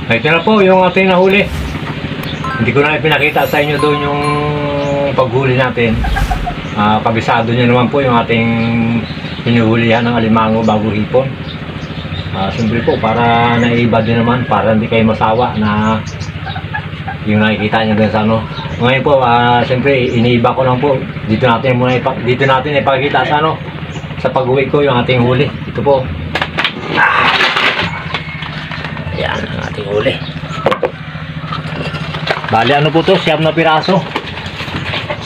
Ito na po yung ating nahuli. Hindi ko na ipinakita sa inyo doon yung paghuli natin. Kabisado nyo naman po yung ating pinuhulihan ng alimango bago hipon. Siyempre po para naiba din naman, para hindi kayo masawa na yung nakikita nyo din sa ano. Ngayon po, siyempre iniiba ko lang po. Dito natin ipakita sa ano, sa pag-uwi ko yung ating huli. Ito po. Ayan ang ating huli. Bali ano po to, 7 na piraso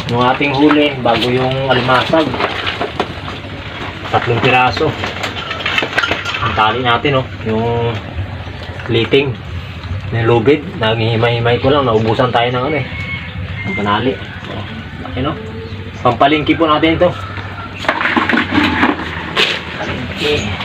yung ating huli bago yung alimasag. 3 piraso. Ang tali natin oh, yung liting ng lubid, naghihimay-himay ko lang, naubusan tayo ng ano eh, ang panali. Laki no, pampalingki po natin ito. Palingki.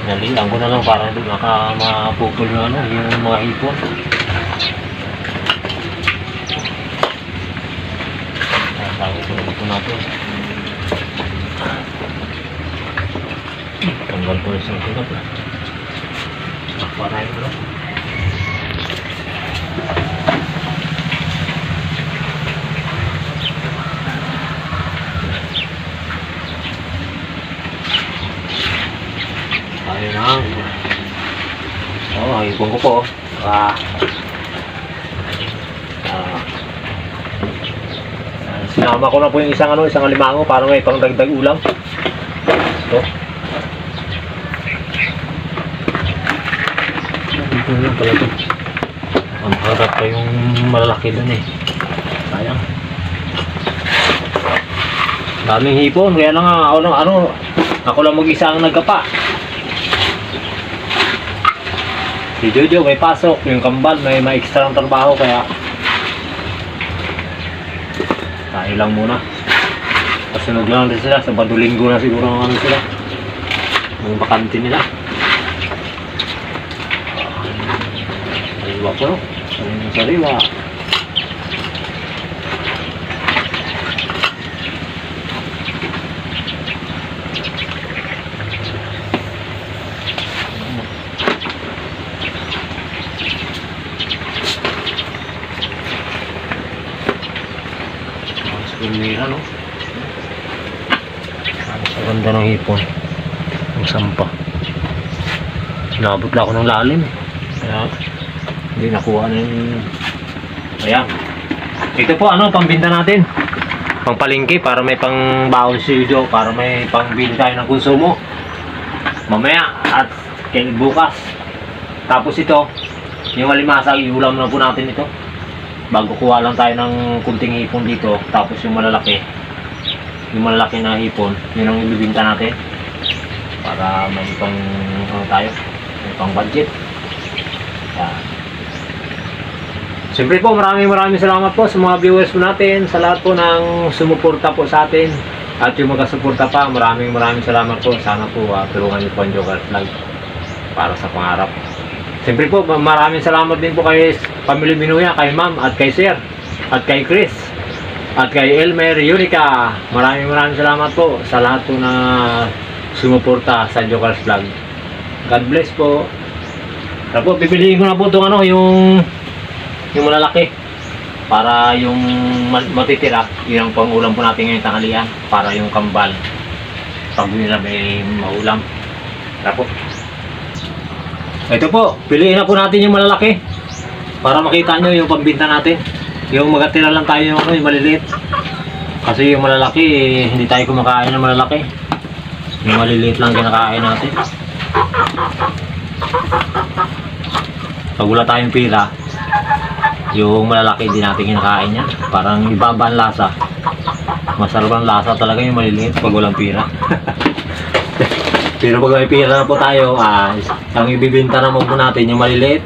Nalilang ko na lang para hindi mapupul yung ano, yung mga hipon. Tago ko na ito natin. Tanggal ko isang sinap na. Parahin ko lang. Ayun na. Oh, hipon ko po. Sinama ko na po yung isang alimango para may pangdagdag ulam. Ito. Ito lang pala ito. Ang harap pa yung malalaki dun eh. Sayang. Daming hipon, kaya lang ako lang mag-isa ang nagkapa. Si Jojo may pasok, yung kambal may extra ng trabaho kaya tayo lang muna. Kasunod lang din sila, Sabado Linggo na siguro ang ano sila, ang bakante nila. Sariwa po, sariwa. Mira no? Sa ganda ng hipon. Ang sampa. Sinabot lang ako ng lalim. Kaya hindi nakuha na yung... Ayan. Ito po pambinta natin. Pangpalingki para may pang baon si Joe. Para may pangbili tayo ng konsumo. Mamaya at bukas. Tapos ito, yung alimasag, iulam na po natin ito. Bago kuha lang tayo ng kunting hipon dito, tapos yung malalaki na hipon, yun ang ibibinta natin para may pang tayo, may pang budget. Yan. Siyempre po, maraming salamat po sa mga viewers po natin, sa lahat po ng sumuporta po sa atin at yung magkasuporta pa, maraming salamat po. Sana po tulungan niyo po ang Joker Vlog para sa pangarap. Siyempre po, maraming salamat din po kay Pamilya Binuya, kay Ma'am at kay Sir at kay Chris at kay Elmer Yunica. Maraming salamat po sa lahat po na sumuporta sa Joker's Vlog. God bless po. Tapos pipiliin ko na po itong yung malalaki. para yung matitira, yun ang pangulam po natin ngayong tanghalian. Para yung kambal, pag nila may maulam. Tapos, ito po, piliin na po natin yung malalaki. Para makita nyo yung pambinta natin. Yung magatira lang tayo yung, yung maliliit. Kasi yung malalaki, hindi tayo kumakain ng malalaki. Yung maliliit lang kinakain natin. Pag wala tayong pira, yung malalaki hindi natin kinakain yan. Parang ibaba ang lasa. Masarap ang lasa talaga yung maliliit pag walang pira. Pero pag may pira na po tayo, ang ibibinta naman po natin yung maliliit.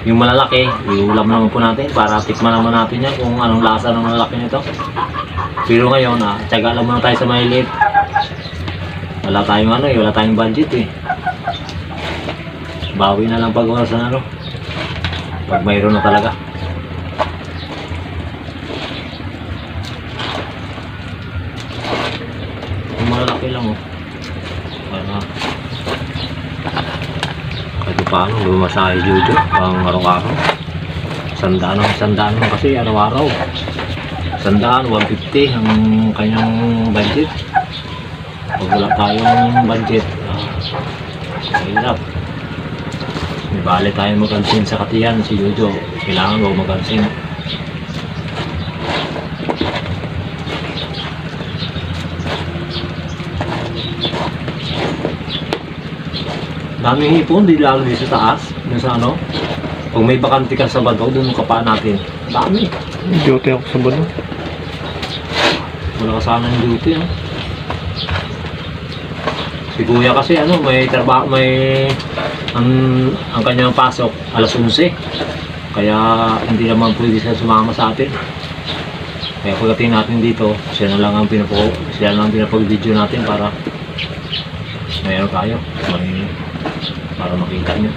Yung malalaki, iulam naman po natin para tikman naman natin yan kung anong lasa ng malalaki nito. Pero ngayon, tiyaga lang muna tayo sa maliliit. Wala tayong wala tayong budget eh. Bawi na lang pag pag mayroon na talaga. Yung malalaki lang kahit paano lumasahe Jojo pang araw-araw. Sandaan kasi araw-araw. 150 ang kanyang budget. Pag wala tayong budget, mahirap. May bali tayo mag-ansin sa katiyan si Jojo. Kailangan mo mag-ansin. Daming hipon, di lalo dito sa taas. Yung sa kung may bakante ka sa Bado, doon ka pa natin. Dami. Duty ako sa Bado. Wala ka sana ng duty, Si Kuya kasi may trabaho, ang kanyang pasok alas 11. Kaya hindi naman pwede siya sumama sa atin. Kaya pagdating natin dito, siya na lang ang pinapag-video natin para mayroon tayo. Para makita nyo.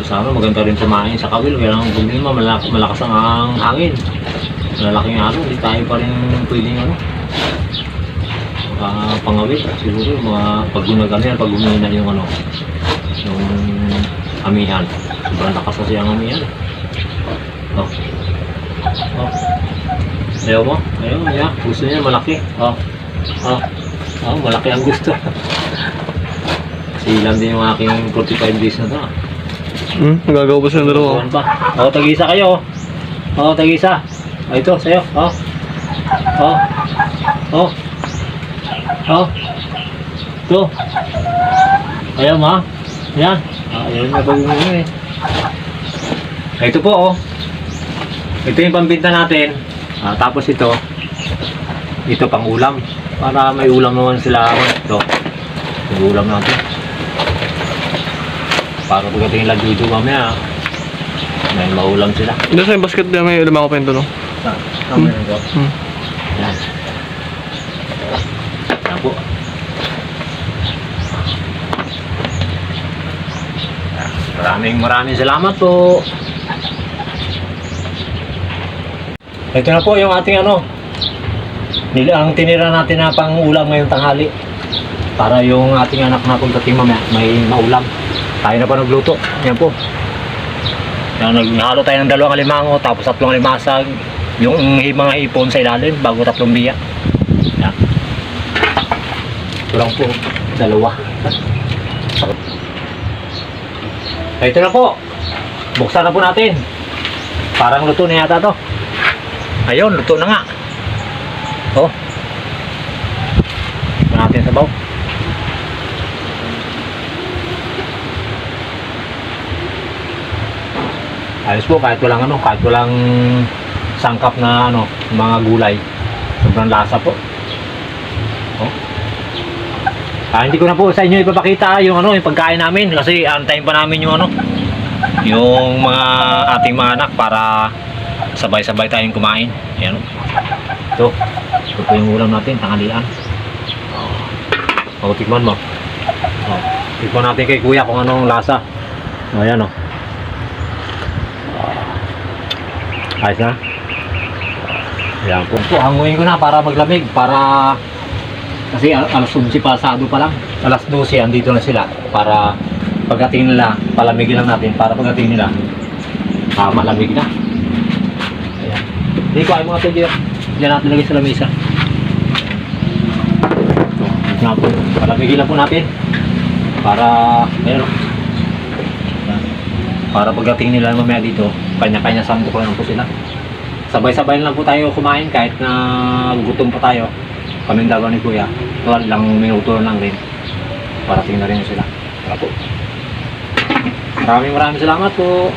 Sana maganda rin sumain sa kawil. Kaya lang problema, malakas ang hangin. Malalaking hindi tayo pa rin pwedeng pangawit. Siguro pag ginagano pag umina yung yung amihan. Sobrang lakas kasi ang amihan. Ayaw mo? Ayaw. Gusto niya malaki. Malaki ang gusto. Kasi ilan din yung aking 45 days na ito. Nagagawa ba siya ng dalawa? Tag-isa kayo. Tag-isa. Ito, sa'yo. Ito. Ayaw mo, Yan. Ayaw na pag-uwi. Ito po, Ito yung pambinta natin. Tapos ito pang ulam. Para may ulam naman sila. Ito. Yung ulam natin. Para pagdating nila dito mamaya, may maulam sila. Ito sa yung basket na may ulam ako pento, no? Meron ko. Yan. Yan po. Maraming salamat po. Ito na po yung ating ang tinira natin na pang ulam ngayong tanghali. Para yung ating anak na pagdating mamaya may maulam. Tayo na pa nagluto. Yan po. Naghalo tayo ng 2 alimango tapos 3 alimasag. Yung mga ipon sa ilalim bago 3 biya. Yan. Ito lang po. 2. Ito na po. Buksan na po natin. Parang luto na yata to. Ayun, luto na nga. Ito natin sa baw. Ayos po, kahit walang sangkap na mga gulay. Sobrang lasa po. Hindi ko na po sa inyo ipapakita yung yung pagkain namin kasi antayin pa namin yung mga ating mga anak para sabay-sabay tayong kumain. Ayan. Ito po yung ulam natin, tanghalian. Tikman mo. Tikman natin kay Kuya kung anong lasa. Ayan ayos na. Ayan po. Hanguin ko na para maglamig. Kasi alas 11 pasado pa lang. Alas 12 andito na sila. Para Pagdating nila, palamigin lang natin para pagdating nila, malamig na. Ayan. Hindi ko ay mga tubig. Diyan natin lagay sa lamesa. So, nga po, palamigin lang po natin. Para, ayun. Ayan. Para pagdating nila mamaya dito, kanya-kanya sandok lang po sila. Sabay-sabay lang po tayo kumain kahit na gutom pa tayo. Kaming dalawa ni Kuya. Tuwal lang minuto lang rin. Para tingnan rin sila. Tara po. Maraming salamat po.